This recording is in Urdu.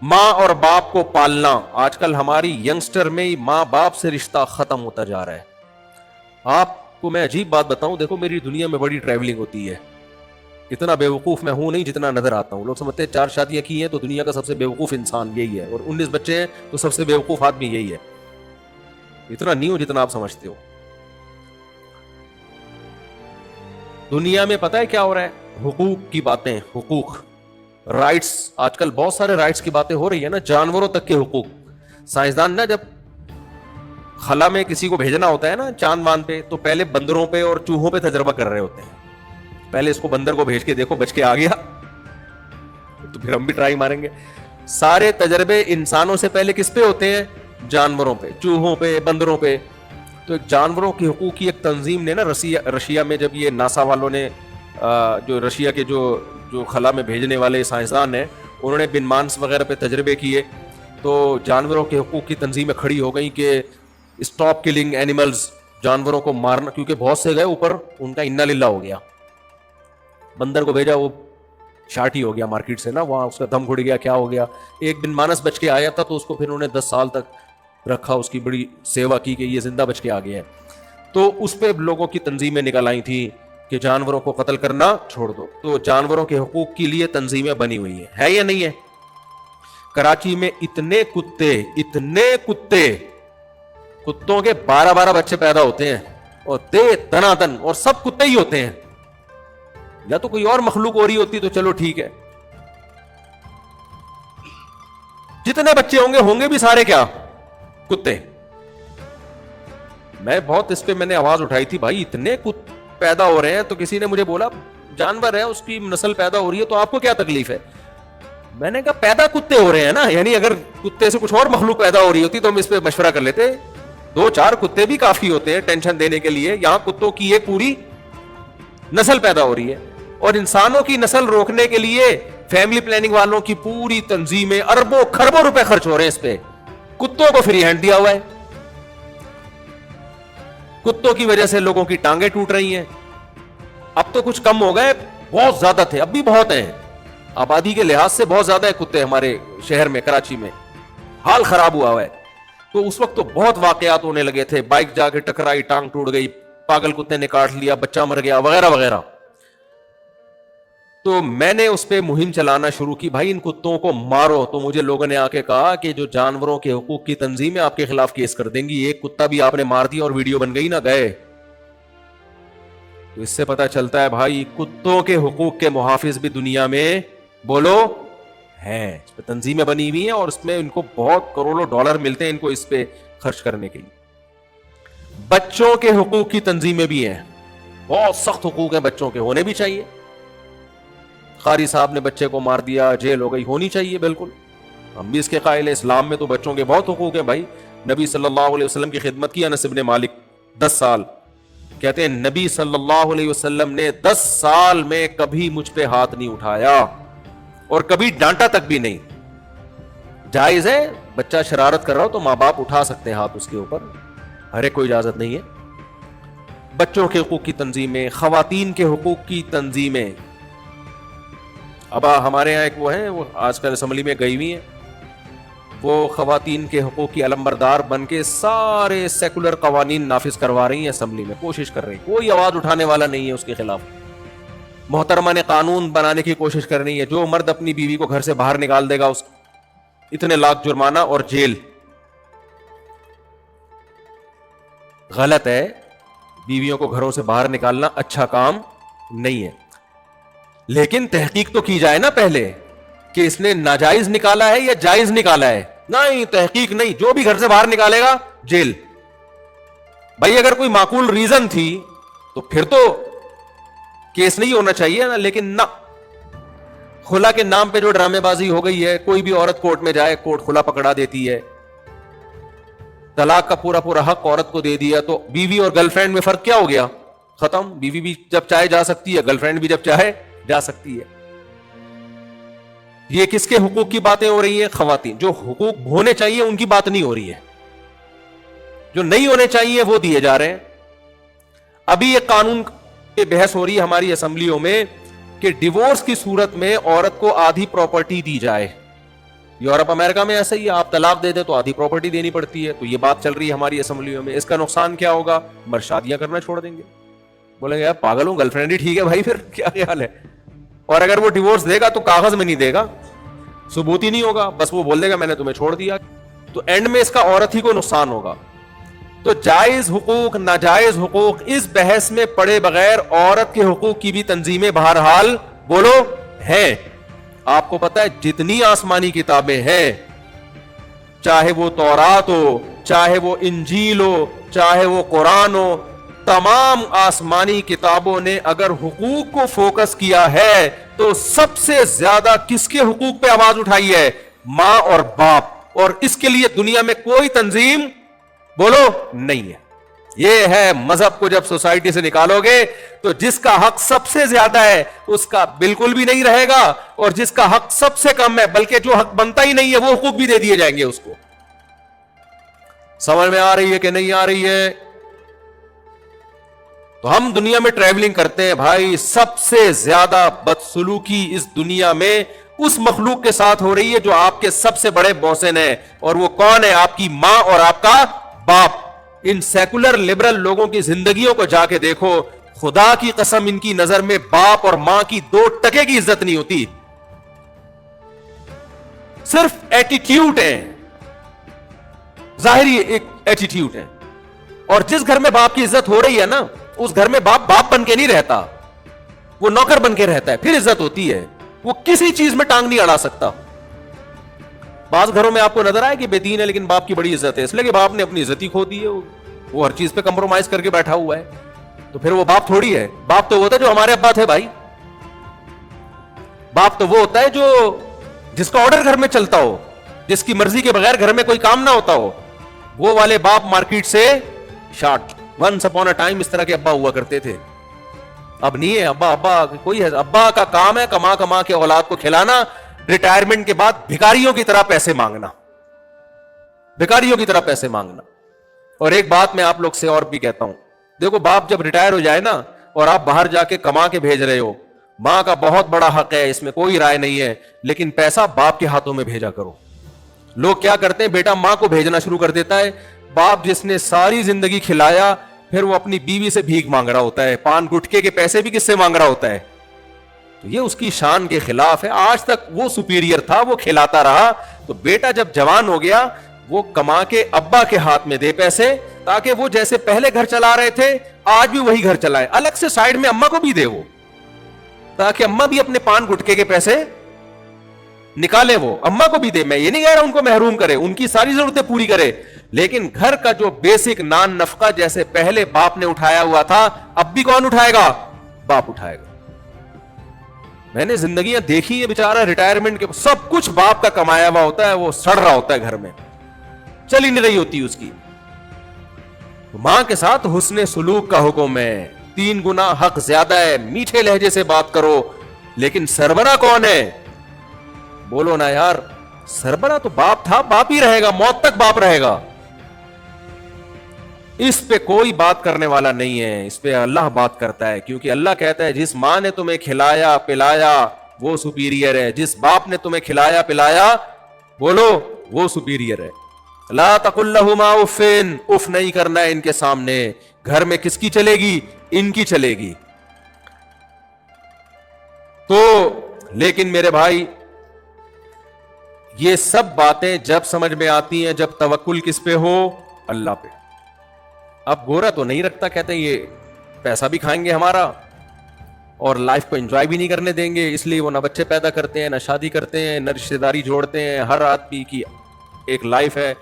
ماں اور باپ کو پالنا، آج کل ہماری ینگسٹر میں ماں باپ سے رشتہ ختم ہوتا جا رہا ہے. آپ کو میں عجیب بات بتاؤں، دیکھو میری دنیا میں بڑی ٹریولنگ ہوتی ہے، اتنا بیوقوف میں ہوں نہیں جتنا نظر آتا ہوں. لوگ سمجھتے ہیں 4 شادیاں کی ہیں تو دنیا کا سب سے بیوقوف انسان یہی ہے، اور 19 بچے ہیں تو سب سے بیوقوف آدمی یہی ہے. اتنا نہیں ہوں جتنا آپ سمجھتے ہو. دنیا میں پتہ ہے کیا ہو رہا ہے؟ حقوق کی باتیں، حقوق، رائٹس. آج کل بہت سارے رائٹس کی باتیں ہو رہی ہے نا، جانوروں تک کے حقوق. سائنسدان نا جب خلا میں کسی کو بھیجنا ہوتا ہے نا چاند وان پہ، تو پہلے بندروں پہ اور چوہوں پہ تجربہ کر رہے ہوتے ہیں. پہلے اس کو بندر کو بھیج کے دیکھو بچ کے آ گیا تو پھر ہم بھی ٹرائی ماریں گے. سارے تجربے انسانوں سے پہلے کس پہ ہوتے ہیں؟ جانوروں پہ، چوہوں پہ، بندروں پہ. تو ایک جانوروں کی حقوق کی ایک تنظیم نے نا رشیا میں، جب یہ ناسا والوں نے جو رشیا کے جو خلا میں بھیجنے والے سائنسدان ہیں انہوں نے بن مانس وغیرہ پہ تجربے کیے، تو جانوروں کے حقوق کی تنظیمیں کھڑی ہو گئیں کہ اسٹاپ کلنگ اینیملز، جانوروں کو مارنا، کیونکہ بہت سے گئے اوپر ان کا انا للہ ہو گیا. بندر کو بھیجا وہ شارٹ ہی ہو گیا مارکیٹ سے نا، وہاں اس کا دم گھڑ گیا، کیا ہو گیا. ایک بن مانس بچ کے آیا تھا تو اس کو پھر انہوں نے 10 سال تک رکھا، اس کی بڑی سیوا کی کہ یہ زندہ بچ کے آ گیا ہے. تو اس پہ لوگوں کی تنظیمیں نکل آئی تھیں کہ جانوروں کو قتل کرنا چھوڑ دو. تو جانوروں کے حقوق کے لیے تنظیمیں بنی ہوئی ہیں، ہے یا نہیں ہے؟ کراچی میں اتنے کتوں کے 12 بچے پیدا ہوتے ہیں، اور دنا دن، اور سب کتے ہی ہوتے ہیں. یا تو کوئی اور مخلوق ہو رہی ہوتی تو چلو ٹھیک ہے. جتنے بچے ہوں گے بھی سارے کیا؟ کتے. میں بہت اس پہ میں نے آواز اٹھائی تھی، بھائی اتنے پیدا ہو رہے ہیں. تو کسی نے مجھے بولا جانور ہے اس کی نسل پیدا ہو رہی ہے تو آپ کو کیا تکلیف ہے؟ میں نے کہا پیدا کتے ہو رہے ہیں نا، یعنی اگر کتے سے کچھ اور مخلوق پیدا ہو رہی ہوتی تو ہم اس پہ مشورہ کر لیتے. 2-4 کتے بھی کافی ہوتے ہیں ٹینشن دینے کے لیے. یہاں کتوں کی ایک پوری نسل پیدا ہو رہی ہے، اور انسانوں کی نسل روکنے کے لیے فیملی پلاننگ والوں کی پوری تنظیمیں اربوں خربوں روپے خرچ ہو رہے ہیں اس پہ. کتوں کو فری ہینڈ دیا ہوا ہے. کتوں کی وجہ سے لوگوں کی ٹانگیں ٹوٹ رہی ہیں. اب تو کچھ کم ہو گئے، بہت زیادہ تھے، اب بھی بہت ہیں. آبادی کے لحاظ سے بہت زیادہ ہے کتے ہمارے شہر میں، کراچی میں حال خراب ہوا ہے. تو اس وقت تو بہت واقعات ہونے لگے تھے، بائک جا کے ٹکرائی، ٹانگ ٹوٹ گئی، پاگل کتے نے کاٹ لیا، بچہ مر گیا، وغیرہ وغیرہ. تو میں نے اس پہ مہم چلانا شروع کی، بھائی ان کتوں کو مارو. تو مجھے لوگوں نے آ کے کہا کہ جو جانوروں کے حقوق کی تنظیم ہے آپ کے خلاف کیس کر دیں گی، ایک کتا بھی آپ نے مار دیا اور ویڈیو بن گئی نہ گئے. تو اس سے پتہ چلتا ہے بھائی کتوں کے حقوق کے محافظ بھی دنیا میں بولو ہیں. اس پہ تنظیمیں بنی ہوئی ہیں اور اس میں ان کو بہت کروڑوں ڈالر ملتے ہیں ان کو اس پہ خرچ کرنے کے لیے. بچوں کے حقوق کی تنظیمیں بھی ہیں، بہت سخت حقوق ہیں بچوں کے، ہونے بھی چاہیے. قاری صاحب نے بچے کو مار دیا، جیل ہو گئی، ہونی چاہیے بالکل، ہم بھی اس کے قائل ہیں. اسلام میں تو بچوں کے بہت حقوق ہیں بھائی. نبی صلی اللہ علیہ وسلم کی خدمت کی انس بن مالک 10 سال، کہتے ہیں نبی صلی اللہ علیہ وسلم نے 10 سال میں کبھی مجھ پہ ہاتھ نہیں اٹھایا اور کبھی ڈانٹا تک بھی نہیں. جائز ہے بچہ شرارت کر رہا ہو تو ماں باپ اٹھا سکتے ہیں ہاتھ اس کے اوپر، ہر ایک کو اجازت نہیں ہے. بچوں کے حقوق کی تنظیمیں، خواتین کے حقوق کی تنظیمیں. اب ہمارے یہاں ایک وہ ہیں، وہ آج کل اسمبلی میں گئی ہوئی ہیں، وہ خواتین کے حقوق کی علمبردار بن کے سارے سیکولر قوانین نافذ کروا رہی ہیں اسمبلی میں، کوشش کر رہی ہیں. کوئی آواز اٹھانے والا نہیں ہے اس کے خلاف. محترمہ نے قانون بنانے کی کوشش کر رہی ہے، جو مرد اپنی بیوی کو گھر سے باہر نکال دے گا اس اتنے لاکھ جرمانہ اور جیل. غلط ہے، بیویوں کو گھروں سے باہر نکالنا اچھا کام نہیں ہے. لیکن تحقیق تو کی جائے نا پہلے کہ اس نے ناجائز نکالا ہے یا جائز نکالا ہے. نہیں، تحقیق نہیں، جو بھی گھر سے باہر نکالے گا جیل. بھائی اگر کوئی معقول ریزن تھی تو پھر تو کیس نہیں ہونا چاہیے نا. لیکن نہ، خلا کے نام پہ جو ڈرامے بازی ہو گئی ہے، کوئی بھی عورت کورٹ میں جائے کورٹ خلا پکڑا دیتی ہے. طلاق کا پورا حق عورت کو دے دیا. تو بیوی اور گرل فرینڈ میں فرق کیا ہو گیا؟ ختم. بیوی بھی جب چاہے جا سکتی ہے، گرل فرینڈ بھی جب چاہے جا سکتی ہے. یہ کس کے حقوق کی باتیں ہو رہی ہیں؟ خواتین. جو حقوق ہونے چاہیے ان کی بات نہیں ہو رہی ہے، جو نہیں ہونے چاہیے وہ دیے جا رہے ہیں. ابھی ایک قانون کی بحث ہو رہی ہے ہماری اسمبلیوں میں کہ ڈیورس کی صورت میں عورت کو آدھی پراپرٹی دی جائے. یورپ امریکہ میں ایسا ہی ہے, آپ طلاق دے دیں تو آدھی پراپرٹی دینی پڑتی ہے. تو یہ بات چل رہی ہے ہماری اسمبلیوں میں. اس کا نقصان کیا ہوگا؟ مرد شادیاں کرنا چھوڑ دیں گے, بولیں گے یار پاگل ہوں, گرل فرینڈ ہی ٹھیک ہے بھائی, پھر کیا خیال ہے. اور اگر وہ ڈیورس دے گا تو کاغذ میں نہیں دے گا, ثبوت ہی نہیں ہوگا, بس وہ بول دے گا میں نے تمہیں چھوڑ دیا. تو اینڈ میں اس کا عورت ہی کو نقصان ہوگا. تو جائز حقوق ناجائز حقوق اس بحث میں پڑے بغیر عورت کے حقوق کی بھی تنظیمیں بہرحال بولو ہیں. آپ کو پتا ہے جتنی آسمانی کتابیں ہیں, چاہے وہ تورات ہو, چاہے وہ انجیل ہو, چاہے وہ قرآن ہو, تمام آسمانی کتابوں نے اگر حقوق کو فوکس کیا ہے تو سب سے زیادہ کس کے حقوق پہ آواز اٹھائی ہے؟ ماں اور باپ. اور اس کے لیے دنیا میں کوئی تنظیم بولو نہیں ہے. یہ ہے مذہب کو جب سوسائٹی سے نکالو گے تو جس کا حق سب سے زیادہ ہے اس کا بالکل بھی نہیں رہے گا, اور جس کا حق سب سے کم ہے بلکہ جو حق بنتا ہی نہیں ہے وہ حقوق بھی دے دیے جائیں گے اس کو. سمجھ میں آ رہی ہے کہ نہیں آ رہی ہے؟ تو ہم دنیا میں ٹریولنگ کرتے ہیں بھائی, سب سے زیادہ بدسلوکی اس دنیا میں اس مخلوق کے ساتھ ہو رہی ہے جو آپ کے سب سے بڑے بوسن ہیں, اور وہ کون ہے؟ آپ کی ماں اور آپ کا باپ. ان سیکولر لبرل لوگوں کی زندگیوں کو جا کے دیکھو, خدا کی قسم ان کی نظر میں باپ اور ماں کی 2 ٹکے کی عزت نہیں ہوتی, صرف ایٹیٹیوڈ ہے, ظاہری ایک ایٹیٹیوڈ ہے. اور جس گھر میں باپ کی عزت ہو رہی ہے نا, اس گھر میں باپ باپ بن کے نہیں رہتا, وہ نوکر بن کے رہتا ہے, پھر عزت ہوتی ہے. وہ کسی چیز میں ٹانگ نہیں اڑا سکتا. بعض گھروں میں آپ کو نظر آئے کہ بے دین ہے لیکن باپ کی بڑی عزت ہے, اس لیے کہ باپ نے اپنی عزت ہی کھو دی ہے, وہ ہر چیز پہ کمپرومائز کر کے بیٹھا ہوا ہے. تو پھر وہ باپ تھوڑی ہے. باپ تو وہ ہوتا ہے جو ہمارے ابا تھے بھائی. باپ تو وہ ہوتا ہے جو جس کا آرڈر گھر میں چلتا ہو, جس کی مرضی کے بغیر گھر میں کوئی کام نہ ہوتا ہو. وہ والے باپ مارکیٹ سے short. Once upon a time اس طرح کے ابا ہوا کرتے تھے. اب نہیں ہے ابا کوئی ہے. ابا کا کام ہے کما کما کے اولاد کو کھلانا, ریٹائرمنٹ کے بعد بھکاریوں کی طرح پیسے مانگنا, بھکاریوں کی طرح پیسے مانگنا. اور ایک بات میں آپ لوگ سے اور بھی کہتا ہوں, دیکھو باپ جب ریٹائر ہو جائے نا اور آپ باہر جا کے کما کے بھیج رہے ہو, ماں کا بہت بڑا حق ہے, اس میں کوئی رائے نہیں ہے, لیکن پیسہ باپ کے ہاتھوں میں بھیجا کرو. لوگ کیا کرتے ہیں, بیٹا ماں کو بھیجنا شروع کر دیتا ہے. باپ جس نے ساری زندگی کھلایا, پھر وہ اپنی بیوی سے بھیک مانگ رہا ہوتا ہے, پان گٹکے کے پیسے بھی کس سے مانگ رہا ہوتا ہے. تو یہ اس کی شان کے خلاف ہے. آج تک وہ سپیریئر تھا, وہ کھلاتا رہا, تو بیٹا جب جوان ہو گیا وہ کما کے ابا کے ہاتھ میں دے پیسے, تاکہ وہ جیسے پہلے گھر چلا رہے تھے آج بھی وہی گھر چلائے. الگ سے سائڈ میں اما کو بھی دے وہ, تاکہ اما بھی اپنے پان گٹکے کے پیسے نکالے, وہ اما کو بھی دے. میں یہ نہیں کہہ رہا ان کو محروم کرے, ان کی ساری ضرورتیں پوری کرے, لیکن گھر کا جو بیسک نان نفقہ جیسے پہلے باپ نے اٹھایا ہوا تھا اب بھی کون اٹھائے گا؟ باپ اٹھائے گا. میں نے زندگیاں دیکھی ہے, بیچارہ ریٹائرمنٹ کے سب کچھ باپ کا کمایا ہوا ہوتا ہے, وہ سڑ رہا ہوتا ہے گھر میں, چل ہی نہیں رہی ہوتی اس کی. ماں کے ساتھ حسن سلوک کا حکم ہے, 3 گنا حق زیادہ ہے, میٹھے لہجے سے بات کرو. لیکن سربراہ کون ہے؟ بولو نا یار. سربراہ تو باپ تھا, باپ ہی رہے گا, موت تک باپ رہے گا. اس پہ کوئی بات کرنے والا نہیں ہے, اس پہ اللہ بات کرتا ہے, کیونکہ اللہ کہتا ہے جس ماں نے تمہیں کھلایا پلایا وہ سپیریئر ہے, جس باپ نے تمہیں کھلایا پلایا بولو وہ سپیریئر ہے. لا تقل لہما اف, اف نہیں کرنا ہے ان کے سامنے. گھر میں کس کی چلے گی؟ ان کی چلے گی. تو لیکن میرے بھائی یہ سب باتیں جب سمجھ میں آتی ہیں جب توکل کس پہ ہو؟ اللہ پہ. اب گورا تو نہیں رکھتا, کہتے ہیں یہ پیسہ بھی کھائیں گے ہمارا اور لائف کو انجوائے بھی نہیں کرنے دیں گے, اس لیے وہ نہ بچے پیدا کرتے ہیں, نہ شادی کرتے ہیں, نہ رشتہ داری جوڑتے ہیں. ہر آدمی کی ایک لائف ہے,